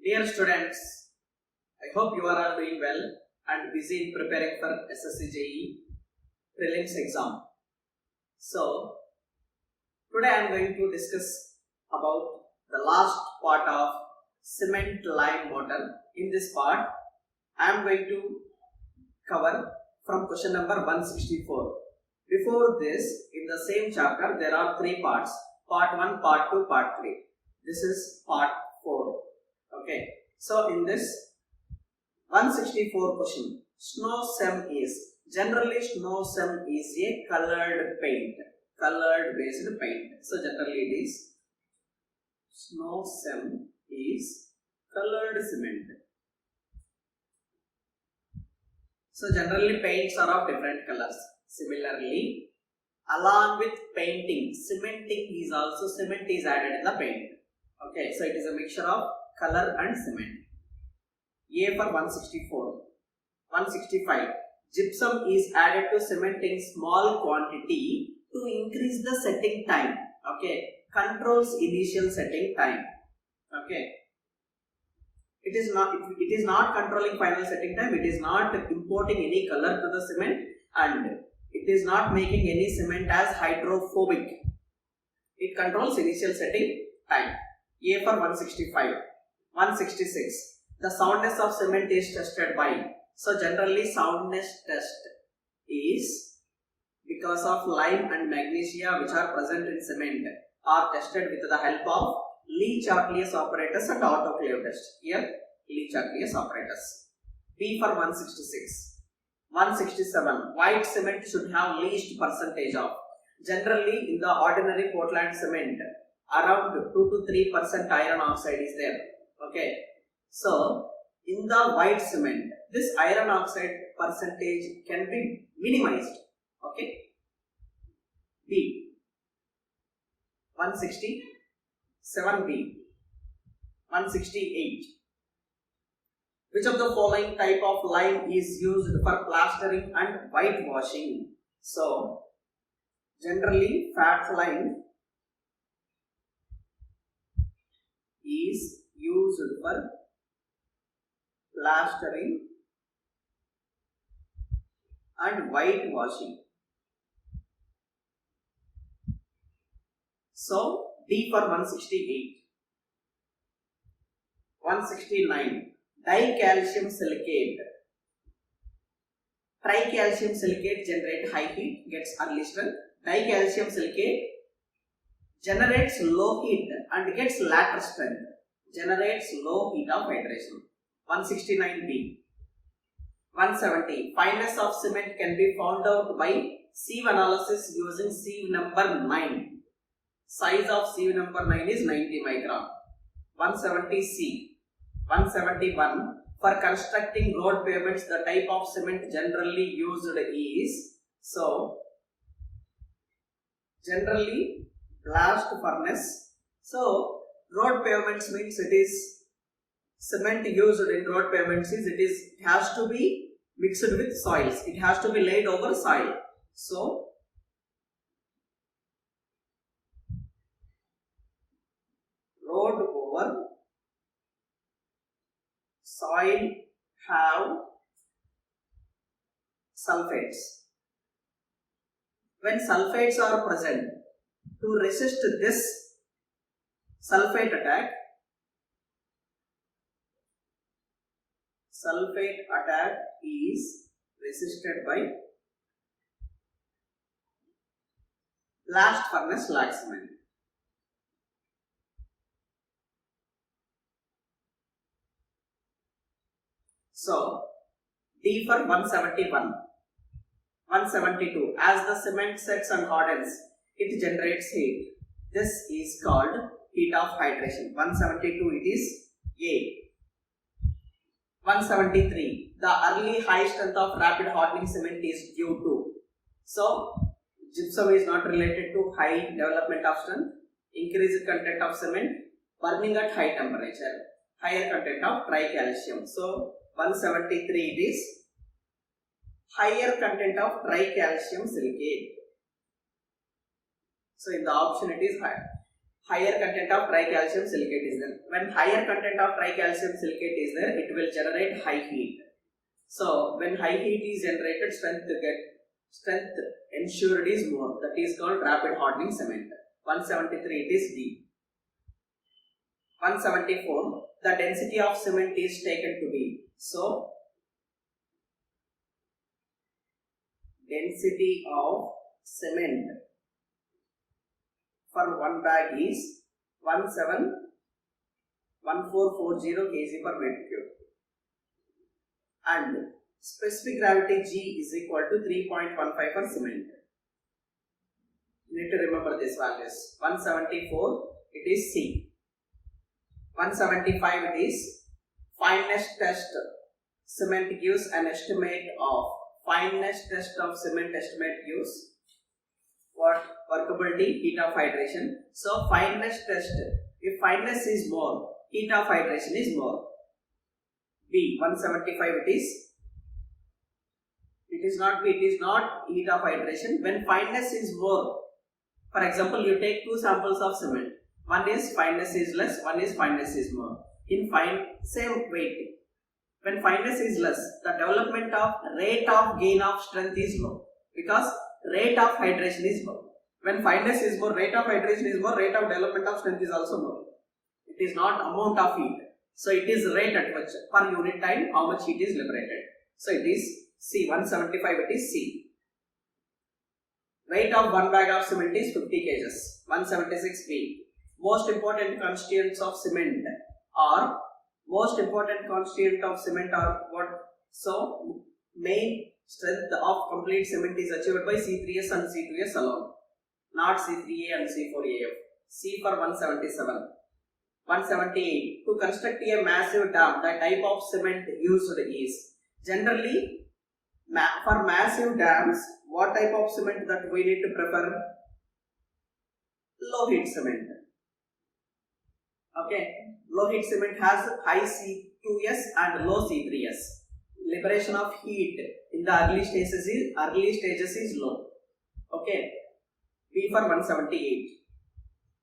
Dear students, I hope you are all doing well and busy in preparing for SSC JEE prelims exam. So, today I am going to discuss about the last part of cement lime mortar. In this part, I am going to cover from question number 164. Before this, in the same chapter, there are three parts. Part 1, Part 2, Part 3. This is Part 4. Okay. So, in this 164 question, snow sem is, generally snow sem is a colored paint, colored based paint. So, generally it is, snow sem is colored cement. So, generally paints are of different colors. Similarly, along with painting, cement is added in the paint. Okay, so it is a mixture of color and cement. A for 164. 165. Gypsum is added to cement in small quantity to increase the setting time. Okay, controls initial setting time. Okay. It is not controlling final setting time. It is not importing any color to the cement, and it is not making any cement as hydrophobic. It controls initial setting time. A for 165. 166. The soundness of cement is tested by. So generally soundness test is because of lime and magnesia which are present in cement are tested with the help of Lee-Chartier operators and autoclave test. Here Lee-Chartier operators. B for 166. 167. White cement should have least percentage of. Generally in the ordinary Portland cement around 2 to 3% iron oxide is there. Okay. So in the white cement this iron oxide percentage can be minimized. Okay. B. 167B. 168. Which of the following type of lime is used for plastering and whitewashing? So, generally fat lime is used for plastering and whitewashing. So, D for 168. 169. Dicalcium silicate. Tricalcium silicate generate high heat, gets early strength. Dicalcium silicate generates low heat and gets later strength. Generates low heat of hydration. 169B. 170. Fineness of cement can be found out by sieve analysis using sieve number 9. Size of sieve number 9 is 90 micron. 170C. 171. For constructing road pavements, the type of cement generally used is, so generally blast furnace. So road pavements means it is cement used in road pavements is it has to be mixed with soils. It has to be laid over soil. So road over soil have sulfates. When sulfates are present, to resist this sulfate attack is resisted by blast furnace slag cement. So, D for 171. 172. As the cement sets and hardens, it generates heat. This is called heat of hydration. 172 it is A. 173. The early high strength of rapid hardening cement is due to. So, gypsum is not related to high development of strength, increased content of cement, burning at high temperature, higher content of tricalcium. So, 173 it is higher content of tricalcium silicate. So in the option it is higher content of tricalcium silicate is there. When higher content of tricalcium silicate is there, it will generate high heat. So when high heat is generated, strength ensured is more. That is called rapid hardening cement. 173 it is D. 174, the density of cement is taken to be. So density of cement for one bag is 171440 kg per meter cube, and specific gravity G is equal to 3.15 for cement. You need to remember these values. 174 it is C. 175 it is fineness test. Cement gives an estimate of fineness test of cement estimate gives what? Workability, heat of hydration. So fineness test, if fineness is more, heat of hydration is more. B. 175 it is. It is not B, it is not heat of hydration. When fineness is more, for example, you take two samples of cement. One is fineness is less, one is fineness is more. In same weight. When fineness is less, the development of rate of gain of strength is low, because rate of hydration is low. When fineness is more, rate of hydration is more, rate of development of strength is also more. It is not amount of heat. So it is rate at which per unit time how much heat is liberated. So it is C. 175 it is C. Weight of one bag of cement is 50 kgs. 176 B. Most important constituents of cement are what? So main strength of complete cement is achieved by C3S and C2S alone, not C3A and C4AF. C for 177. 178. To construct a massive dam, the type of cement used is generally for massive dams. What type of cement that we need to prefer? Low heat cement. Okay, low heat cement has high C2S and low C3S. Liberation of heat in the early stages is low. Okay, B for 178.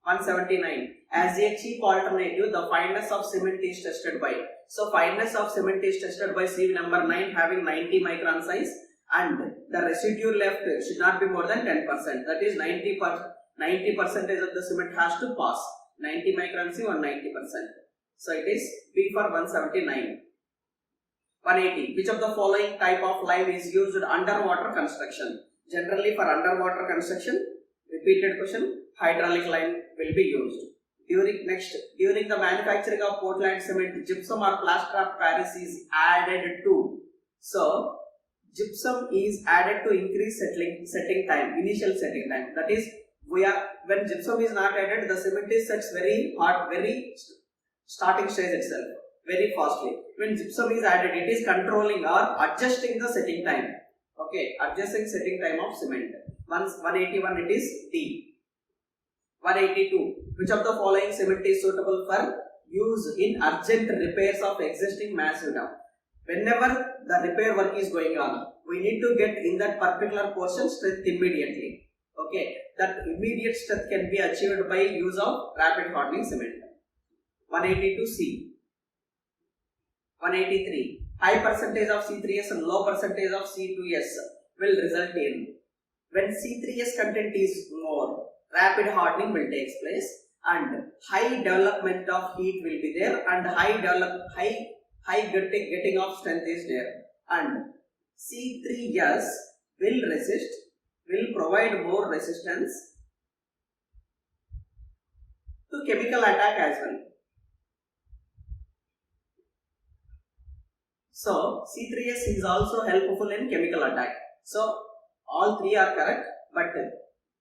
179. As a cheap alternative, the fineness of cement is tested by. So fineness of cement is tested by sieve number 9 having 90 micron size, and the residue left should not be more than 10%. That is 90% of the cement has to pass. 90 micron sieve or 90%. So it is B for 179. 180. Which of the following type of lime is used underwater construction? Generally for underwater construction, repeated question, hydraulic lime will be used. During the manufacturing of Portland cement, gypsum or plaster of Paris is added to. So gypsum is added to increase setting time, initial setting time. That is, when gypsum is not added, the cement is sets very hot, very starting stage itself, very fastly. When gypsum is added, it is controlling or adjusting the setting time. Okay, adjusting setting time of cement. 181 it is D. 182. Which of the following cement is suitable for use in urgent repairs of existing massive dam? Whenever the repair work is going on, we need to get in that particular portion strength immediately. Okay, that immediate strength can be achieved by use of rapid hardening cement. 182C. 183. High percentage of C3S and low percentage of C2S will result in, when C3S content is more, rapid hardening will take place and high development of heat will be there, and high getting of strength is there, and C3S will provide more resistance to chemical attack as well. So C3S is also helpful in chemical attack. So all three are correct, but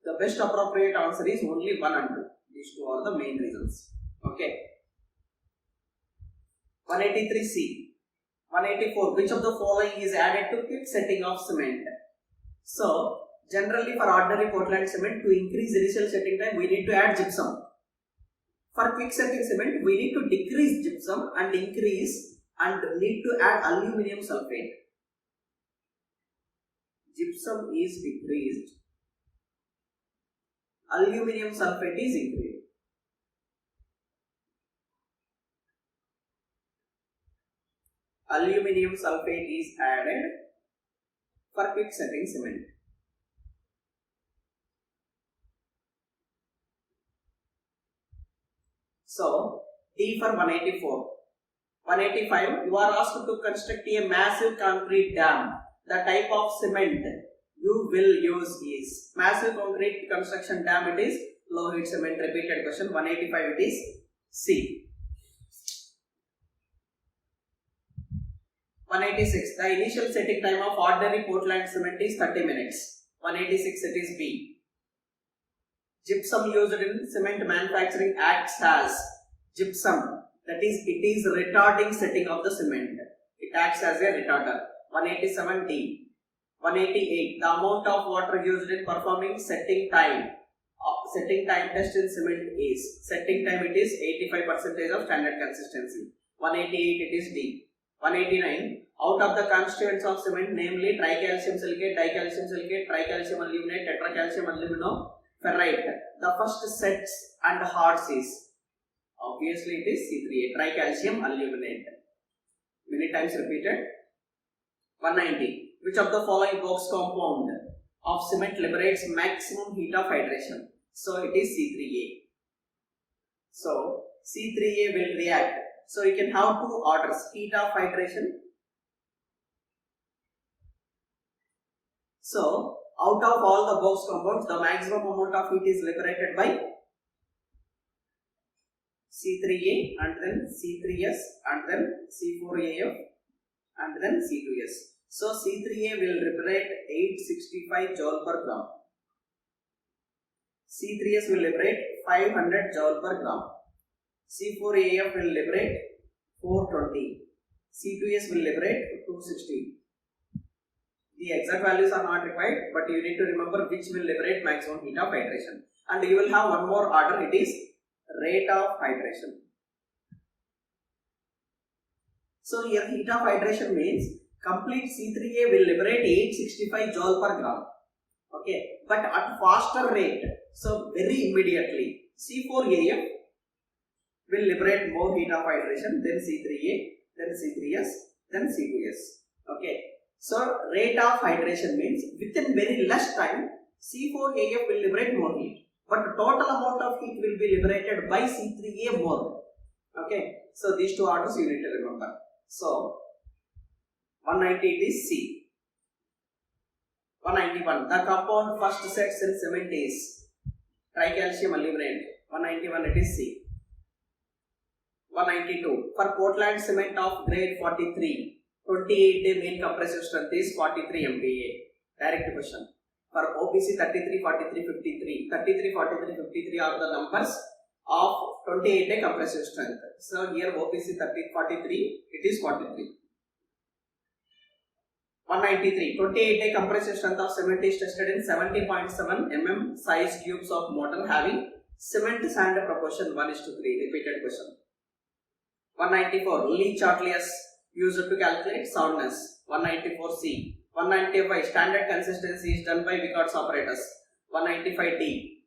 the best appropriate answer is only 1 and 2. These two are the main reasons. Okay. 183C. 184. Which of the following is added to quick setting of cement? So generally for ordinary Portland cement, to increase initial setting time, we need to add gypsum. For quick setting cement, we need to decrease gypsum and need to add aluminium sulfate. Gypsum is decreased. Aluminium sulfate is increased. Aluminium sulfate is added for quick setting cement. So D for 184. 185, you are asked to construct a massive concrete dam. The type of cement you will use is massive concrete construction dam. It is low heat cement. Repeated question. 185, it is C. 186, the initial setting time of ordinary Portland cement is 30 minutes. 186, it is B. Gypsum used in cement manufacturing acts as gypsum. That is, it is retarding setting of the cement. It acts as a retarder. 187 D. 188. The amount of water used in performing setting time test in cement is setting time. It is 85% of standard consistency. 188. It is D. 189. Out of the constituents of cement, namely tricalcium silicate, dicalcium silicate, tricalcium aluminate, tetracalcium aluminoferrite, the first sets and hearts is obviously it is C3A, tricalcium aluminate. Many times repeated. 190. Which of the following box compound of cement liberates maximum heat of hydration? So it is C3A. So C3A will react. So you can have two orders: heat of hydration. So out of all the box compounds, the maximum amount of heat is liberated by C3A and then C3S and then C4AF and then C2S. So C3A will liberate 865 joule per gram. C3S will liberate 500 joule per gram. C4AF will liberate 420. C2S will liberate 260. The exact values are not required, but you need to remember which will liberate maximum heat of hydration. And you will have one more order, it is rate of hydration. So here heat of hydration means complete C3A will liberate 865 joule per gram. Okay, but at faster rate. So very immediately C4AF will liberate more heat of hydration than C3A, then C3S, then C2S. Okay, so rate of hydration means within very less time C4AF will liberate more heat, but total amount of heat will be liberated by C3A more. Okay, so these two orders you need to remember. So 190 is C. 191. The compound first sets in cement is tricalcium aluminate. 191 it is C. 192. For Portland cement of grade 43, 28-day mean compressive strength is 43 MPa. Direct question. For OPC 33, 43, 53. 33, 43, 53 are the numbers of 28-day compressive strength. So here OPC 43, it is 43. 193. 28-day compressive strength of cement is tested in 70.7 mm size cubes of mortar having cement sand proportion 1:3. Repeated question. 194. Lee Chartlius used to calculate soundness. 194C. 195. Standard consistency is done by Wickard's operators. 195D.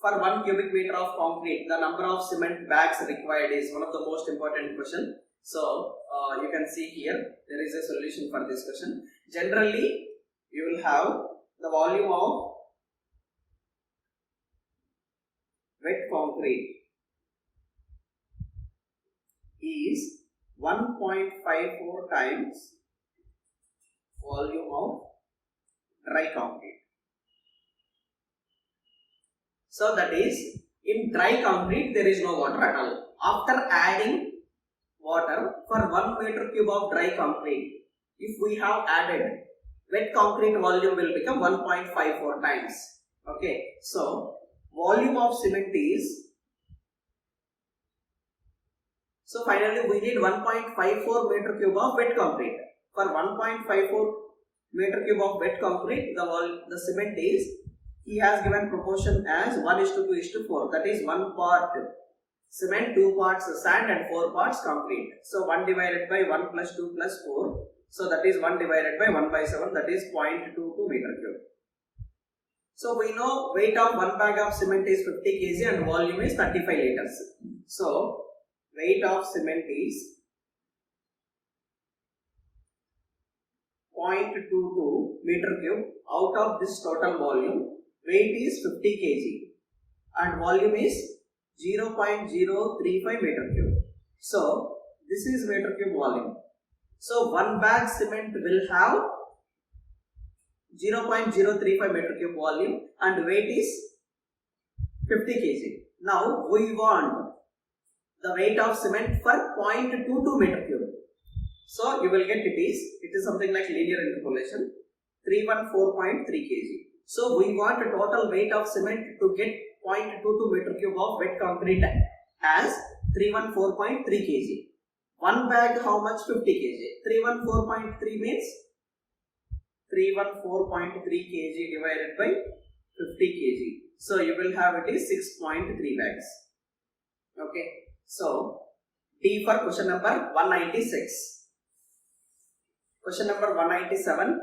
For 1 cubic meter of concrete, the number of cement bags required is one of the most important question. So you can see here there is a solution for this question. Generally, you will have the volume of wet concrete is 1.54 times volume of dry concrete. So that is, in dry concrete there is no water at all. After adding water for 1 meter cube of dry concrete, if we have added, wet concrete volume will become 1.54 times. Okay, so volume of cement is, so finally we need 1.54 meter cube of wet concrete. For 1.54 meter cube of wet concrete, the cement is, he has given proportion as 1:2:4. That is 1 part cement, 2 parts sand and 4 parts concrete. So 1 divided by 1 plus 2 plus 4. So that is 1 divided by 1/7. That is 0.22 meter cube. So we know weight of 1 bag of cement is 50 kg and volume is 35 liters. So weight of cement is 0.22 meter cube. Out of this total volume, weight is 50 kg and volume is 0.035 meter cube. So this is meter cube volume. So 1 bag cement will have 0.035 meter cube volume and weight is 50 kg. Now we want the weight of cement for 0.22 meter cube. So you will get it is something like linear interpolation, 314.3 kg. So we want a total weight of cement to get 0.22 meter cube of wet concrete as 314.3 kg. 1 bag how much? 50 kg. 314.3 means 314.3 kg divided by 50 kg. So you will have it is 6.3 bags. Okay. So D for question number 196. Question number 197.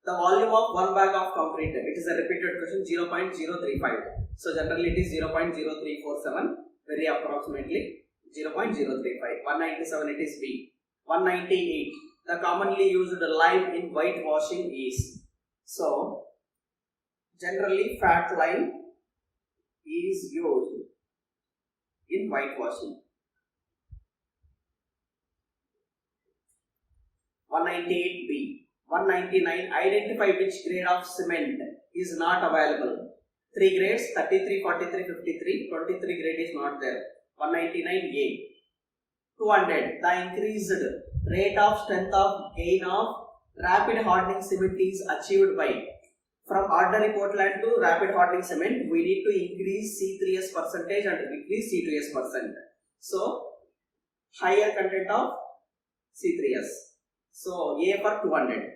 The volume of 1 bag of concrete. It is a repeated question, 0.035. So generally it is 0.0347. Very approximately 0.035. 197 it is B. 198. The commonly used lime in whitewashing is. So generally fat lime is used in whitewashing. 198B. 199. Identify which grade of cement is not available. 3 grades, 33, 43, 53. 23 grade is not there. 199A. 200. The increased rate of strength of gain of rapid hardening cement is achieved by. From ordinary Portland to rapid hardening cement, we need to increase C3S percentage and decrease C2S percent. So higher content of C3S. So A for 200.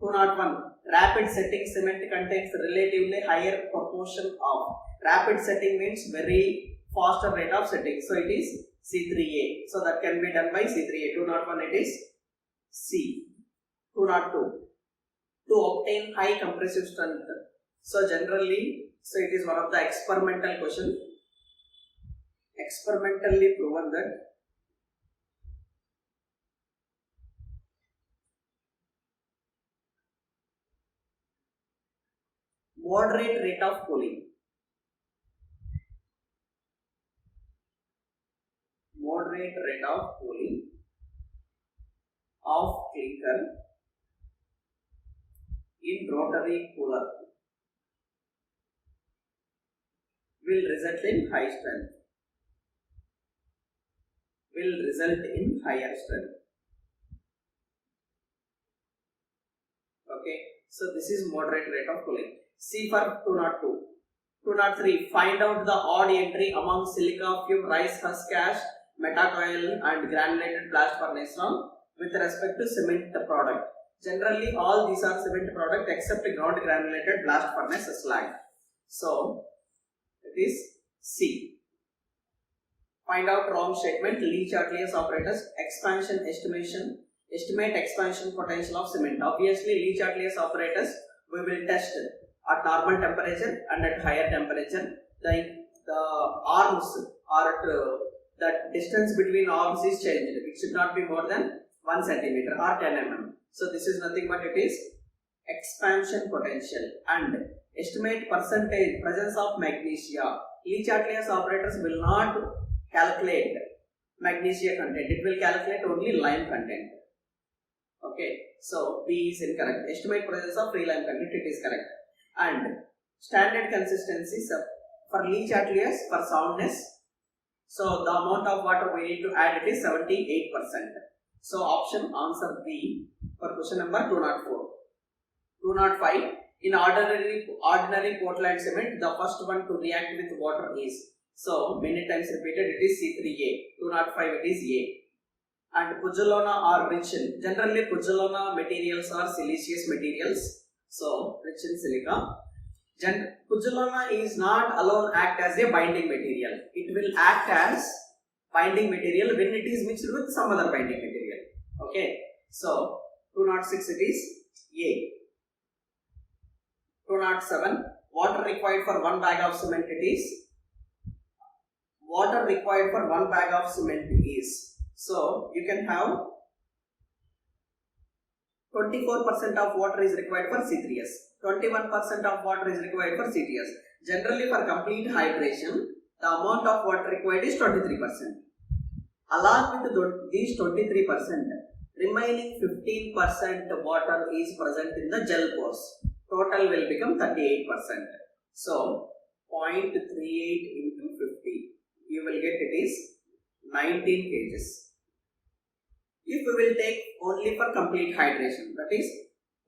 201. Rapid setting cement contains relatively higher proportion of. Rapid setting means very faster rate of setting. So it is C3A. So that can be done by C3A. 201 it is C. 202. To obtain high compressive strength. So generally, it is one of the experimental question. Experimentally proven that moderate rate of cooling. Moderate rate of cooling of clinker in rotary cooler will result in high strength. Will result in higher strength. Okay, so this is moderate rate of cooling. C for 202. 203. Find out the odd entry among silica, fume, rice husk ash, metacoil and granulated blast furnace round with respect to cement product. Generally all these are cement product except ground granulated blast furnace slag. So it is C. Find out wrong statement. Lee-Chatelier operators estimate expansion potential of cement. Obviously Lee-Chatelier operators we will test at normal temperature and at higher temperature. The arms or the distance between arms is changed. It should not be more than 1 centimeter or 10 mm. So this is nothing but it is expansion potential. And estimate percentage presence of magnesia. Lee-Chatelier operators will not calculate magnesia content. It will calculate only lime content. Okay, so B is incorrect. Estimate presence of free lime content, it is correct. And standard consistency for Lee-Chatelier for soundness. So the amount of water we need to add it is 78%. So option answer B for question number 204. 205. In ordinary Portland cement, the first one to react with water is. So many times repeated, it is C3A. 205 it is A. And Puzzolana are rich in. Generally Puzzolana materials are siliceous materials. So rich in silica. Puzzolana is not alone act as a binding material. It will act as binding material when it is mixed with some other binding material. Okay. So 206 it is A. 207. Water required for 1 bag of cement it is. Water required for 1 bag of cement is. So you can have 24% of water is required for C3S. 21% of water is required for CTS. Generally, for complete hydration, the amount of water required is 23%. Along with these 23%, remaining 15% water is present in the gel pores. Total will become 38%. So, 0.38 into 50, you will get it is 19 kgs. If we will take only for complete hydration, that is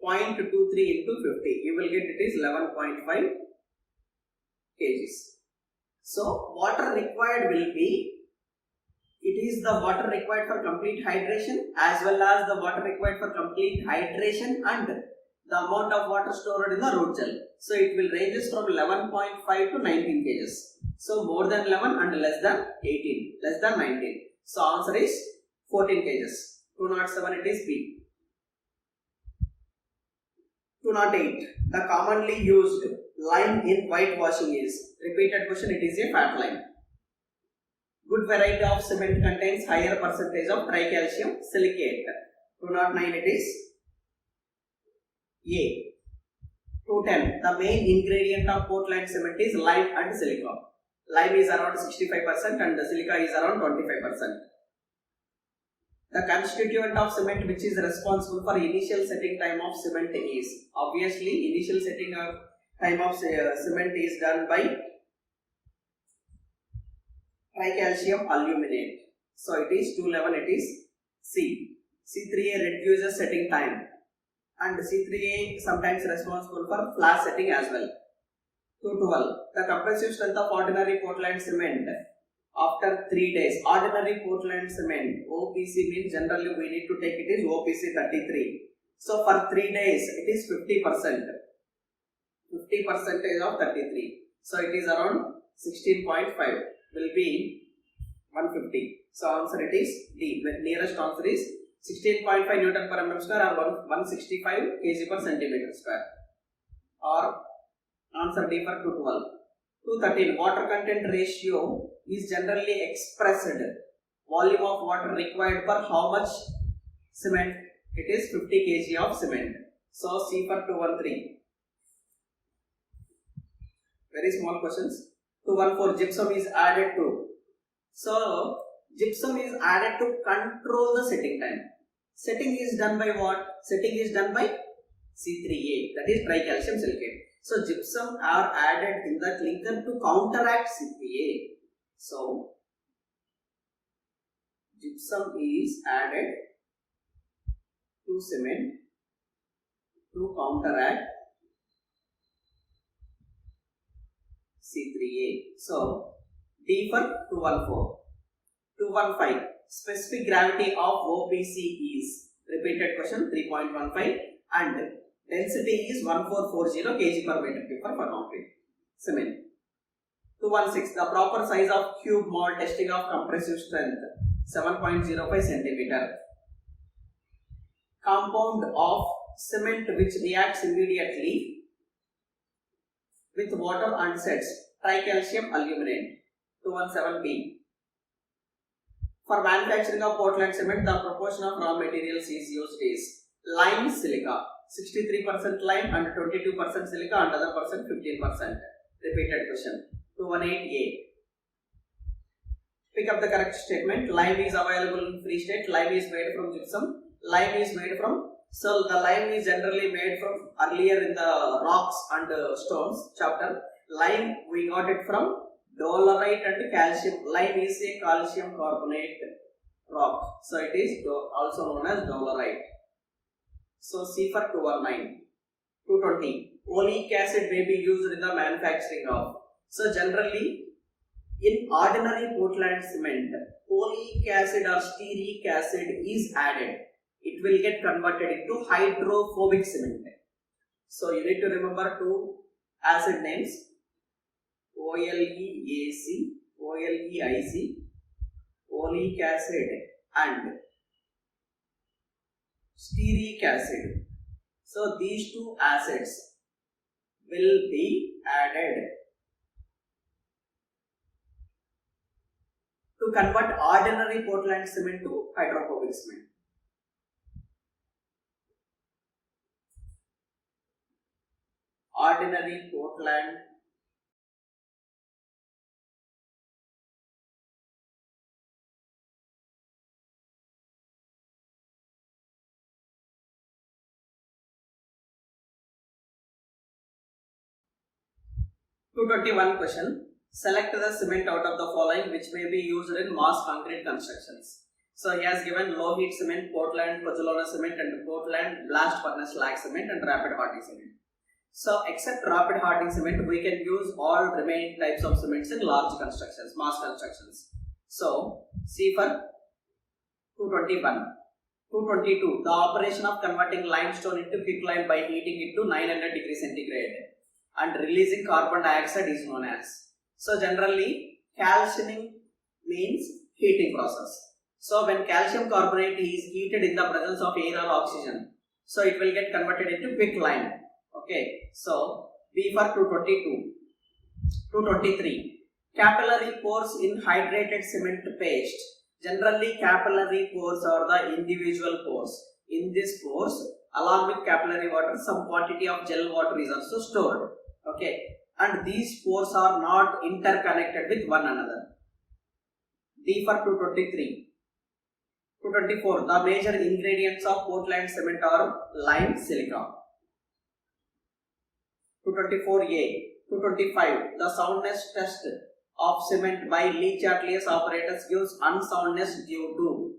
0.23 into 50, you will get it is 11.5 kgs. So, water required will be, it is the water required for complete hydration as well as the water required for complete hydration and the amount of water stored in the root gel. So, it will ranges from 11.5 to 19 kgs. So, more than 11 and less than 18, less than 19. So, answer is 14 kgs. 207 it is B. 208. The commonly used lime in whitewashing is, repeated question, it is a fat lime. Good variety of cement contains higher percentage of tricalcium silicate. 209 it is A. 210. The main ingredient of Portland cement is lime and silica. Lime is around 65% and the silica is around 25%. The constituent of cement which is responsible for initial setting time of cement is, obviously initial setting of time of cement is done by tricalcium aluminate. So it is 211, it is C. C3A reduces setting time and C3A sometimes responsible for flash setting as well. 212. The compressive strength of ordinary Portland cement after 3 days. Ordinary Portland cement, OPC means generally we need to take it is OPC 33. So for 3 days it is 50%. 50% of 33. So it is around 16.5 will be 150. So answer it is D. The nearest answer is 16.5 Newton per mm square or 165 kg per centimeter square. Or answer D for 212. 213. Water content ratio is generally expressed. Volume of water required for how much cement? It is 50 kg of cement. So C for 213. Very small questions. 214. Gypsum is added to. So gypsum is added to control the setting time. Setting is done by what? Setting is done by C3A, that is tricalcium silicate. So gypsum are added in the clinker to counteract C3A. So gypsum is added to cement to counteract C3A. So D for 214. 215. Specific gravity of OPC is, repeated question, 3.15 and density is 1440 kg per meter cube for concrete cement. 216. The proper size of cube mold testing of compressive strength 7.05 centimeter. Compound of cement which reacts immediately with water and sets, tricalcium aluminate. 217B. For manufacturing of Portland cement, the proportion of raw materials is used is lime silica, 63% lime and 22% silica and other percent 15%. Repeated question. 218A. Pick up the correct statement. Lime is available in free state. Lime is made from gypsum. Lime is made from, so the lime is generally made from, earlier in the rocks and stones chapter, lime we got it from dolerite and calcium. Lime is a calcium carbonate rock. So it is also known as dolerite. So C for 219. 220. Oleic acid may be used in the manufacturing of. So generally in ordinary Portland cement, oleic acid or stearic acid is added. It will get converted into hydrophobic cement. So you need to remember two acid names, OLEAC, OLEIC, oleic acid and stearic acid. So these two acids will be added to convert ordinary Portland cement to hydrophobic cement. ordinary Portland, (221) question. Select the cement out of the following which may be used in mass concrete constructions. So he has given low heat cement, Portland pozzolana cement, and Portland blast furnace slag cement, and rapid hardening cement. So except rapid hardening cement, we can use all remaining types of cements in large constructions, mass constructions. So C for 221. 222. The operation of converting limestone into quicklime by heating it to 900 degrees centigrade and releasing carbon dioxide is known as. So generally, calcining means heating process. So when calcium carbonate is heated in the presence of air or oxygen, so it will get converted into quicklime. Okay, so B for 222. 223. Capillary pores in hydrated cement paste. Generally, capillary pores are the individual pores. In these pores, along with capillary water, some quantity of gel water is also stored. Okay, and these pores are not interconnected with one another. D for 223. 224. The major ingredients of Portland cement are lime, silica. 224A. 225. The soundness test of cement by Lee-Chatelier operators gives unsoundness due to.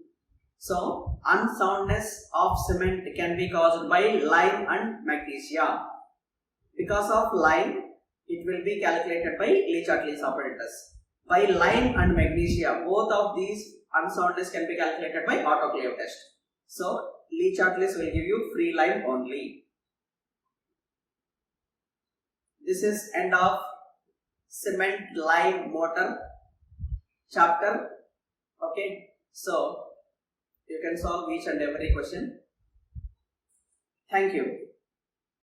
So, unsoundness of cement can be caused by lime and magnesia. Because of lime, it will be calculated by Lee-Chatelier operators. By lime and magnesia, both of these unsoundness can be calculated by autoclave test. So, Lee-Chatelier will give you free lime only. This is end of cement lime mortar chapter. Okay, so you can solve each and every question. Thank you.